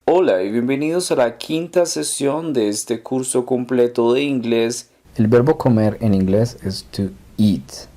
Hola y bienvenidos a la quinta sesión de este curso completo de inglés. El verbo comer en inglés es to eat,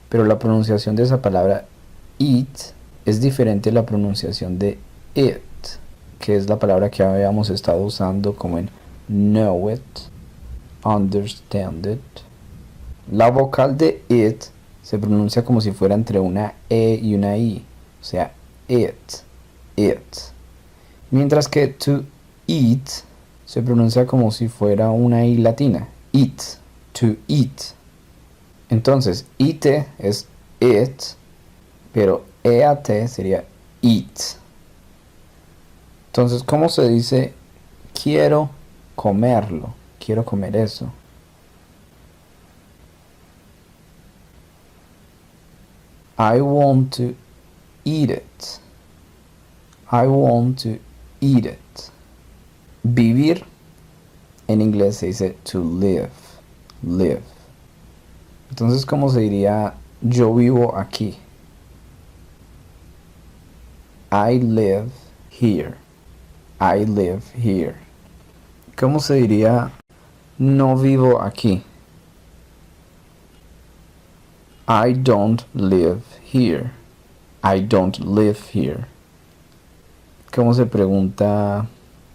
pero la pronunciación de esa palabra eat es diferente a la pronunciación de it, que es la palabra que habíamos estado usando como en know it, understand it. La vocal de it se pronuncia como si fuera entre una e y una i, o sea, it, it. Mientras que to eat se pronuncia como si fuera una I latina. Eat, to eat. Entonces, ite es it, pero eat sería eat. Entonces, ¿cómo se dice quiero comerlo? Quiero comer eso. I want to eat it. I want to eat it. Vivir en inglés se dice to live. Live. Entonces, ¿cómo se diría yo vivo aquí? I live here. I live here. ¿Cómo se diría no vivo aquí? I don't live here. I don't live here. ¿Cómo se pregunta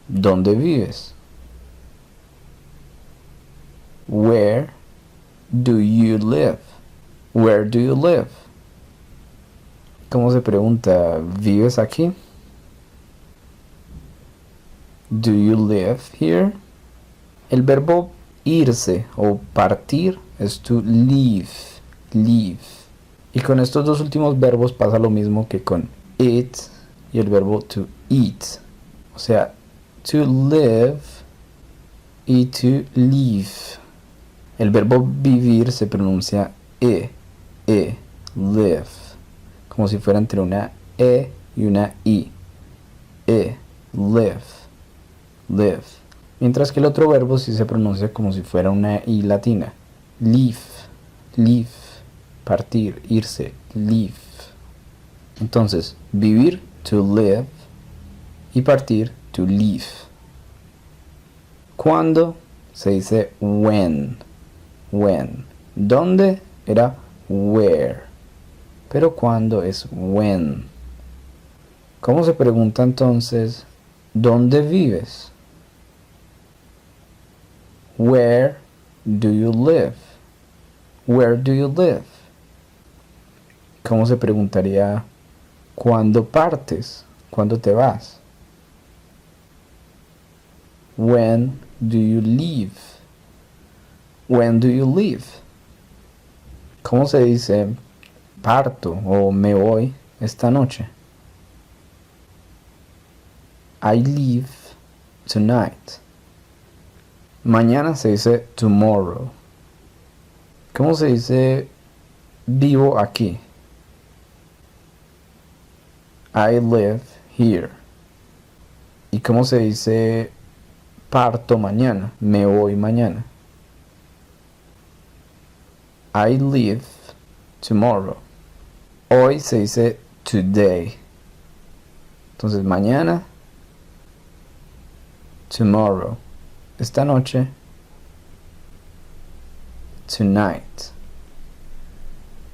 dónde vives? Where do you live? Where do you live? ¿Cómo se pregunta vives aquí? Do you live here? El verbo irse o partir es to leave, leave. Y con estos dos últimos verbos pasa lo mismo que con it y el verbo to eat. O sea, to live y to leave. El verbo vivir se pronuncia live, como si fuera entre una e y una i. Live, live. Mientras que el otro verbo sí se pronuncia como si fuera una i latina. Leave, leave, partir, irse, leave. Entonces, vivir, to live, y partir, to leave. ¿Cuándo? Se dice when, when. ¿Dónde? Era where. Pero ¿cuándo? Es when. ¿Cómo se pregunta entonces dónde vives? Where do you live? Where do you live? ¿Cómo se preguntaría cuándo partes? ¿Cuándo te vas? When do you leave? When do you leave? ¿Cómo se dice parto o me voy esta noche? I leave tonight. Mañana se dice tomorrow. ¿Cómo se dice vivo aquí? I live here. ¿Y cómo se dice parto mañana? Me voy mañana. I leave tomorrow. Hoy se dice today. Entonces mañana, tomorrow. Esta noche, tonight.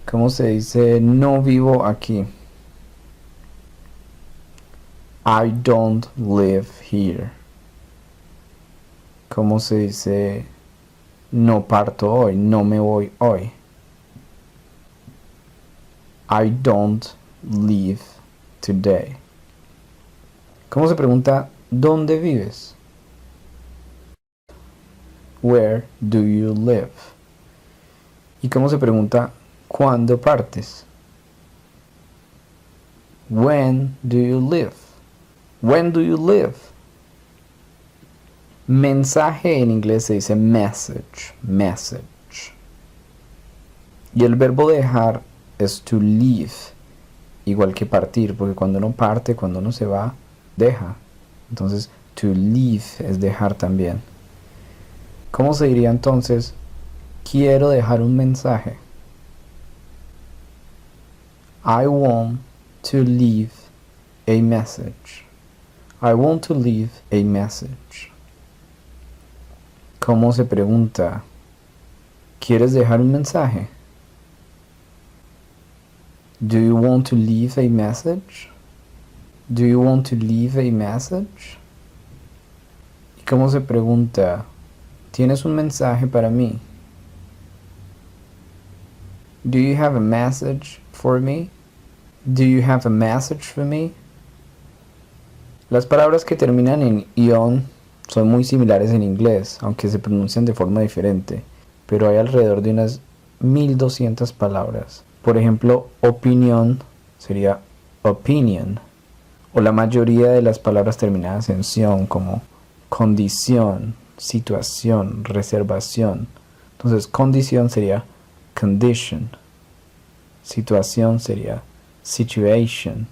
¿Cómo se dice no vivo aquí? I don't live here. ¿Cómo se dice no parto hoy? No me voy hoy. I don't leave today. ¿Cómo se pregunta dónde vives? Where do you live? ¿Y cómo se pregunta cuándo partes? When do you live? When do you live? Mensaje en inglés se dice message, message. Y el verbo dejar es to leave, igual que partir, porque cuando uno parte, cuando uno se va, deja. Entonces, to leave es dejar también. ¿Cómo se diría entonces? Quiero dejar un mensaje. I want to leave a message. I want to leave a message. ¿Cómo se pregunta? ¿Quieres dejar un mensaje? Do you want to leave a message? Do you want to leave a message? ¿Y cómo se pregunta? ¿Tienes un mensaje para mí? Do you have a message for me? Do you have a message for me? Las palabras que terminan en ion son muy similares en inglés, aunque se pronuncian de forma diferente, pero hay alrededor de unas 1200 palabras. Por ejemplo, opinión sería opinion, o la mayoría de las palabras terminadas en sion como condición, situación, reservación. Entonces, condición sería condition, situación sería situation,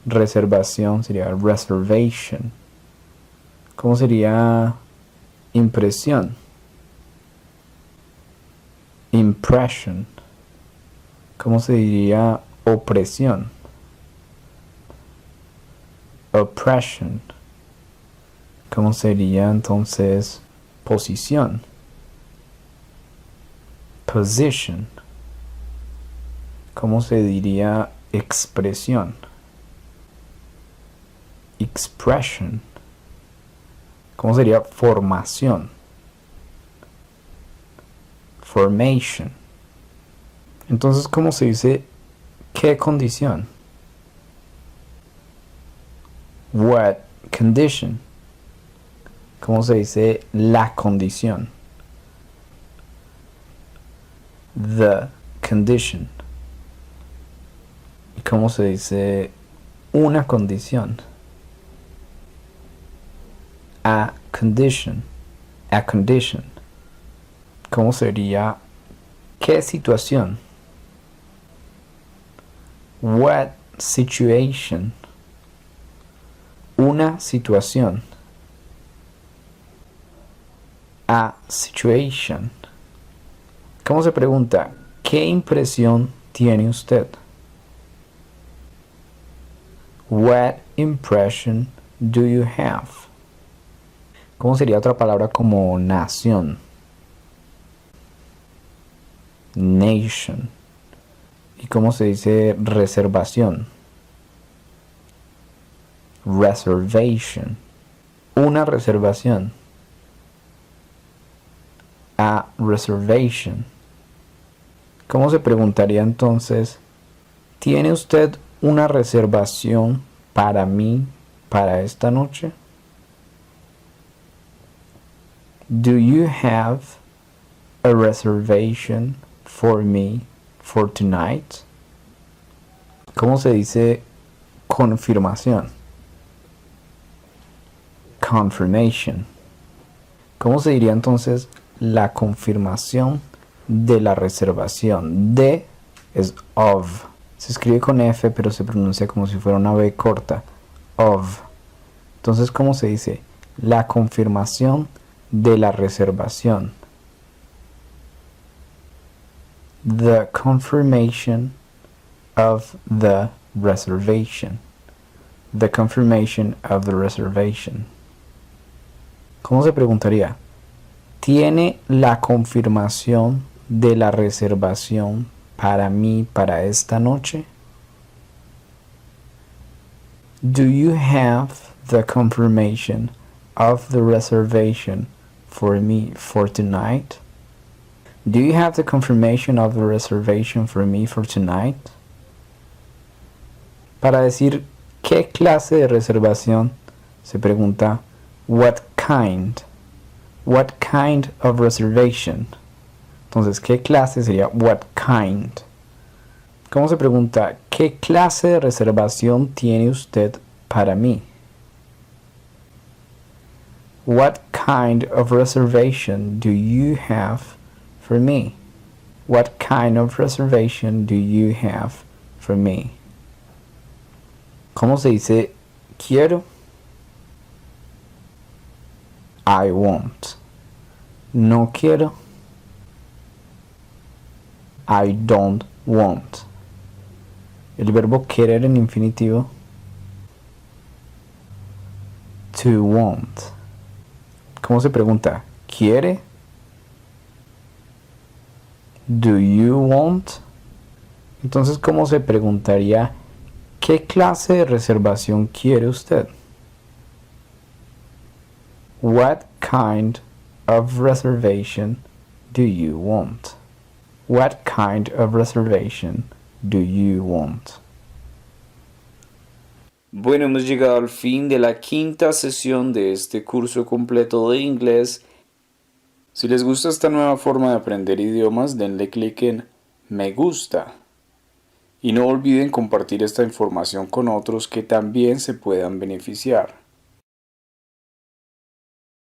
reservación sería reservation. ¿Cómo sería impresión? Impression. ¿Cómo se diría opresión? Oppression. ¿Cómo sería entonces posición? Position. ¿Cómo se diría expresión? Expression. ¿Cómo sería formación? Formation. Entonces, ¿cómo se dice qué condición? What condition? ¿Cómo se dice la condición? The condition. ¿Y cómo se dice una condición? A condition. A condition. ¿Cómo sería qué situación? What situation? Una situación. A situation. ¿Cómo se pregunta? ¿Qué impresión tiene usted? What impression do you have? ¿Cómo sería otra palabra como nación? Nation. ¿Y cómo se dice reservación? Reservation. Una reservación. A reservation. ¿Cómo se preguntaría entonces? ¿Tiene usted una reservación para mí para esta noche? Do you have a reservation for me for tonight? ¿Cómo se dice confirmación? Confirmation. ¿Cómo se diría entonces la confirmación de la reservación? De es of. Se escribe con F, pero se pronuncia como si fuera una B corta. Of. Entonces, ¿cómo se dice? La confirmación de la reservación. The confirmation of the reservation. The confirmation of the reservation. ¿Cómo se preguntaría? ¿Tiene la confirmación de la reservación para mí para esta noche? Do you have the confirmation of the reservation for me for tonight? Do you have the confirmation of the reservation for me for tonight? Para decir qué clase de reservación se pregunta what kind. What kind of reservation? Entonces, ¿qué clase sería what kind? ¿Cómo se pregunta qué clase de reservación tiene usted para mí? What kind of reservation do you have for me? What kind of reservation do you have for me? ¿Cómo se dice quiero? I want. No quiero. I don't want. El verbo querer en infinitivo to want. ¿Cómo se pregunta? ¿Quiere? Do you want? Entonces, ¿cómo se preguntaría qué clase de reservación quiere usted? What kind of reservation do you want? What kind of reservation do you want? Bueno, hemos llegado al fin de la quinta sesión de este curso completo de inglés. Si les gusta esta nueva forma de aprender idiomas, denle clic en me gusta. Y no olviden compartir esta información con otros que también se puedan beneficiar.